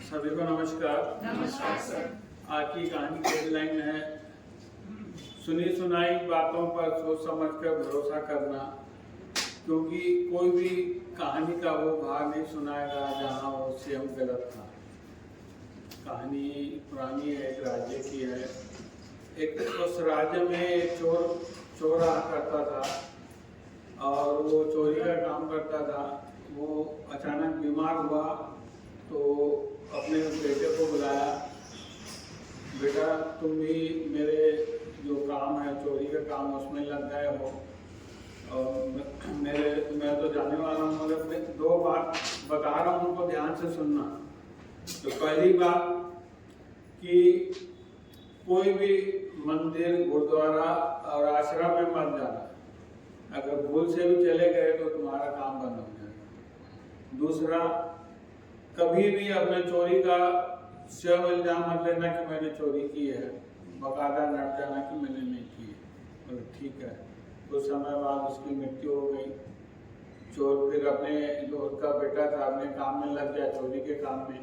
सभी को नमस्कार। नमस्कार सर। आज की कहानी की हेडलाइन है सुनी सुनाई बातों पर सोच समझ कर भरोसा करना, क्योंकि कोई भी कहानी का वो भाग नहीं सुनाएगा जहाँ वो स्वयं गलत था। कहानी पुरानी है, एक राज्य की है। एक उस राज्य में एक चोर रहा करता था और वो चोरी का काम करता था। वो अचानक बीमार हुआ तो अपने बेटे को बुलाया, बेटा तुम भी मेरे जो काम है चोरी का काम उसमें लग गए हो और मैं तो जाने वाला हूँ, मगर मैं 2 बात बता रहा हूँ, उनको ध्यान से सुनना। तो पहली बात कि कोई भी मंदिर, गुरुद्वारा और आश्रम में मत जाना। अगर भूल से भी चले गए तो तुम्हारा काम बंद हो जाएगा। दूसरा, कभी भी अपने चोरी का स्वयं इल्जाम मत लेना कि मैंने चोरी की है, बकायदा डट जाना कि मैंने नहीं की है। और ठीक है, कुछ समय बाद उसकी मृत्यु हो गई। चोर फिर अपने दोस्त का बेटा था, अपने काम में लग गया, चोरी के काम में।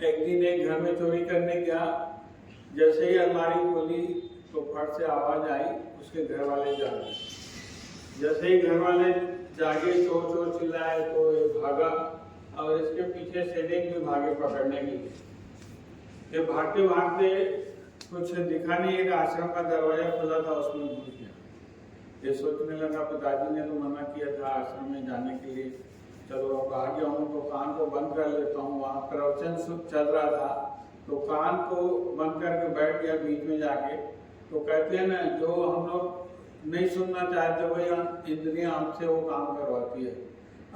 एक दिन एक घर में चोरी करने गया, जैसे ही अलमारी खोली तो फट से आवाज आई, उसके घर वाले जागे। जैसे ही घर वाले जागे, चोर चोर चिल्लाए तो ये भागा और इसके पीछे सैनिक भी भागे पकड़ने के लिए। ये भागते भागते कुछ दिखा नहीं, एक आश्रम का दरवाजा खुला था, उसमें घुस गया। ये सोचने लगा पिताजी ने तो मना किया था आश्रम में जाने के लिए, चलो अब आ गया हूँ तो कान को बंद कर लेता हूँ। वहाँ प्रवचन चल रहा था तो कान को बंद करके बैठ गया बीच में जाके। तो कहते हैं ना, जो हम लोग नहीं सुनना चाहते वही इंद्रियां हमसे वो काम करवाती है।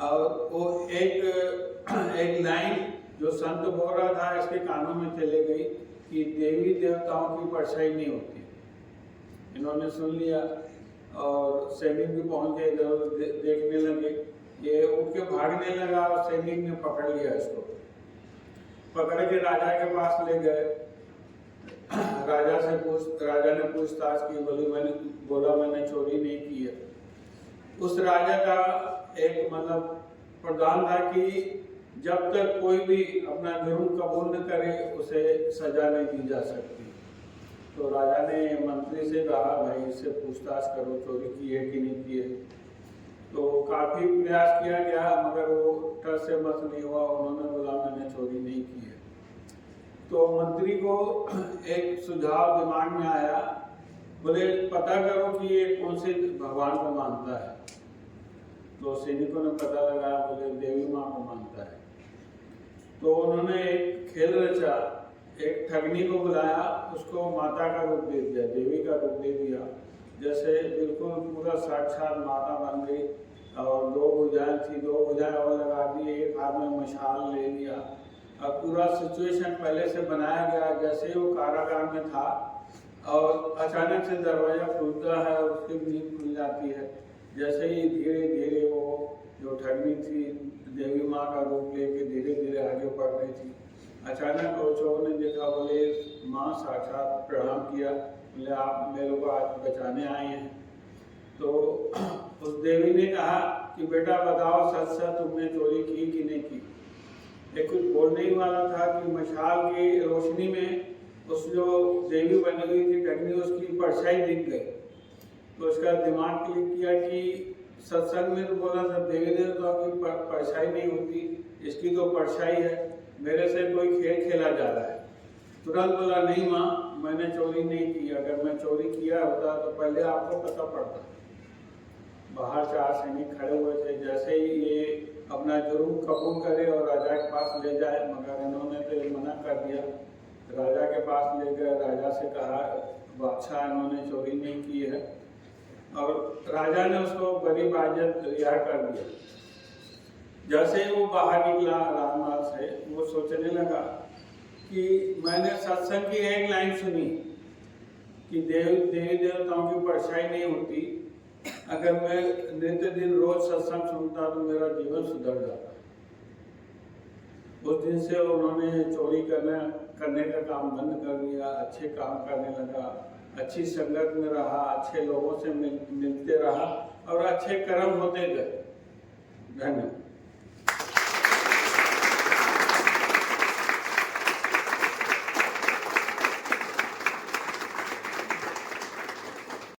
और वो एक लाइन जो संत बोल रहा था इसके कानों में चले गई कि देवी देवताओं की परछाई नहीं होती। इन्होंने सुन लिया और सैनिक भी पहुंच गए, इधर देखने लगे। ये उठ के भागने लगा और सैनिक ने पकड़ लिया इसको। पकड़ के राजा के पास ले गए। राजा ने पूछताछ की, बोला मैंने चोरी नहीं की है। उस राजा का एक मतलब प्रधान था कि जब तक कोई भी अपना जुर्म कबूल न करे उसे सजा नहीं दी जा सकती। तो राजा ने मंत्री से कहा, भाई इससे पूछताछ करो, चोरी की है कि नहीं की है। तो काफी प्रयास किया गया मगर वो टस से मस नहीं हुआ। उन्होंने बोला मैंने चोरी नहीं की है। तो मंत्री को एक सुझाव दिमाग में आया, बोले पता करो कि ये कौन से भगवान को मानता है। तो सैनिकों ने पता लगाया, बोले देवी माँ को मानता है। तो उन्होंने एक खेल रचा, एक ठगनी को बुलाया, उसको माता का रूप दे दिया, देवी का रूप दे दिया। जैसे बिल्कुल पूरा साक्षात माता बन गई और 2 भुजाएं थी, 2 भुजाएं और लगा दी, एक हाथ में मशाल ले लिया। अब पूरा सिचुएशन पहले से बनाया गया जैसे ही वो कारागार में था और अचानक से दरवाजा खुलता है और उसकी नींद खुल जाती है। जैसे ही धीरे धीरे वो जो ठगनी थी देवी माँ का रूप लेके धीरे धीरे आगे बढ़ रही थी। अचानक वो चोर ने देखा, बोले माँ साक्षात प्रणाम किया, बोले आप मेरे को आज बचाने आए हैं। तो उस देवी ने कहा कि बेटा बताओ सच सच तुमने चोरी की कि नहीं की। एक कुछ बोलने ही वाला था कि मशाल की रोशनी में उस जो देवी बनी हुई थी ठगनी, उसकी परछाई दिख गई। तो उसका दिमाग क्लिक किया कि सत्संग में तो बोला था देवी देवता की परछाई नहीं होती, इसकी तो परछाई है, मेरे से कोई खेल खेला जा रहा है। तुरंत बोला नहीं माँ, मैंने चोरी नहीं की, अगर मैं चोरी किया होता तो पहले आपको पता पड़ता। बाहर 4 सैनिक खड़े हुए थे, जैसे ही ये अपना जुर्म कबूल करे और राजा के पास ले जाए, मगर इन्होंने तो मना कर दिया। राजा के पास ले गए, राजा से कहा बादशाह इन्होंने चोरी नहीं की है, और राजा ने उसको बड़ी बाइज्जत रिहा कर दिया। जैसे ही वो बाहर निकला राजमहल से, वो सोचने लगा कि मैंने सत्संग की एक लाइन सुनी कि देवी देवताओं की परछाई नहीं होती। अगर मैं नित्य दिन रोज सत्संग सुनता तो मेरा जीवन सुधर जाता। उस दिन से उन्होंने चोरी करने का काम बंद कर दिया, अच्छे काम करने लगा, अच्छी संगत में रहा, अच्छे लोगों से मिलते रहा और अच्छे कर्म होते गए। धन्यवाद।